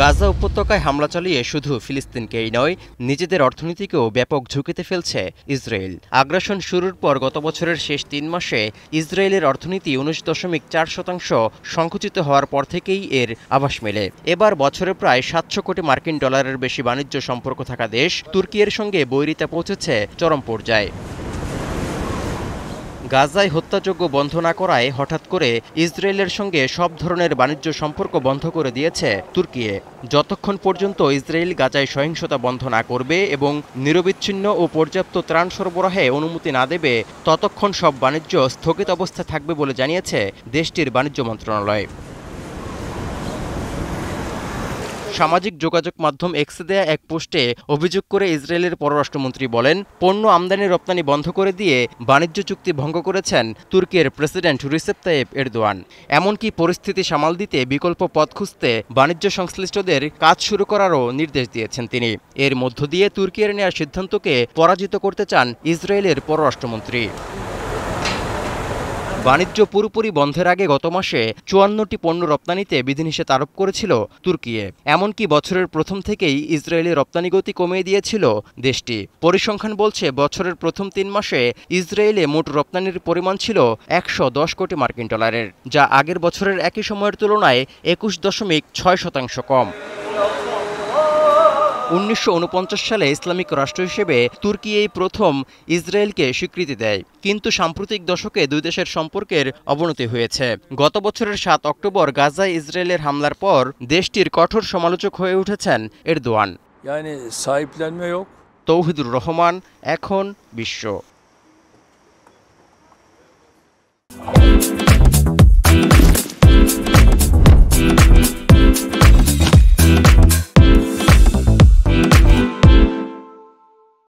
গাজা উপত্যকায় হামলা চালিয়ে শুধু ফিলিস্তিনকেই নয়, নিজেদের অর্থনীতিকেও ব্যাপক ঝুঁকিতে ফেলছে ইসরায়েল। আগ্রাসন শুরুর পর গত বছরের শেষ ৩ মাসে ইসরায়েলের অর্থনীতি ১৯.৪% সংকুচিত হওয়ার পর থেকেই এর আভাস মেলে। এবার বছরে প্রায় $৭০০ কোটি মার্কিন ডলারের বেশি বাণিজ্য সম্পর্ক থাকা দেশ তুর্কির সঙ্গে বৈরিতা পৌঁছেছে চরম পর্যায়ে। গাজায় হত্যাযজ্ঞ বন্ধ না করায় হঠাৎ করে ইসরায়েলের সঙ্গে সব ধরনের বাণিজ্য সম্পর্ক বন্ধ করে দিয়েছে তুর্কি। যতক্ষণ পর্যন্ত ইসরায়েল গাজায় সহিংসতা বন্ধ না করবে এবং নিরবিচ্ছিন্ন ও পর্যাপ্ত ত্রাণ সরবরাহে অনুমতি না দেবে, ততক্ষণ সব বাণিজ্য স্থগিত অবস্থায় থাকবে বলে জানিয়েছে দেশটির বাণিজ্য মন্ত্রণালয়। সামাজিক যোগাযোগ মাধ্যম এক্সে দেয়া এক পোস্টে অভিযোগ করে ইসরায়েলের পররাষ্ট্রমন্ত্রী বলেন, পণ্য আমদানি রপ্তানি বন্ধ করে দিয়ে বাণিজ্য চুক্তি ভঙ্গ করেছেন তুর্কির প্রেসিডেন্ট রিসেপ তাইয়েপ এরদোয়ান। এমনকি পরিস্থিতি সামাল দিতে বিকল্প পথ খুঁজতে বাণিজ্য সংশ্লিষ্টদের কাজ শুরু করারও নির্দেশ দিয়েছেন তিনি। এর মধ্য দিয়ে তুর্কির নেওয়া সিদ্ধান্তকে পরাজিত করতে চান ইসরায়েলের পররাষ্ট্রমন্ত্রী। বাণিজ্য পুরোপুরি বন্ধের আগে গত মাসে ৫৪টি পণ্য রপ্তানিতে বিধিনিষেধ আরোপ করেছিল তুর্কি। এমনকি বছরের প্রথম থেকেই ইসরায়েলের রপ্তানি গতি কমিয়ে দিয়েছিল দেশটি। পরিসংখ্যান বলছে, বছরের প্রথম ৩ মাসে ইসরায়েলে মোট রপ্তানির পরিমাণ ছিল $১১০ কোটি মার্কিন ডলারের, যা আগের বছরের একই সময়ের তুলনায় ২১.৬% কম। ১৯৪৯ সালে ইসলামিক রাষ্ট্র হিসেবে তুর্কি এই প্রথম ইসরায়েলকে স্বীকৃতি দেয়, কিন্তু সাম্প্রতিক দশকে দুই দেশের সম্পর্কের অবনতি হয়েছে। গত বছরের ৭ অক্টোবর গাজায় ইসরায়েলের হামলার পর দেশটির কঠোর সমালোচক হয়ে উঠেছেন এরদোয়ান। তৌহিদুর রহমান, এখন বিশ্ব।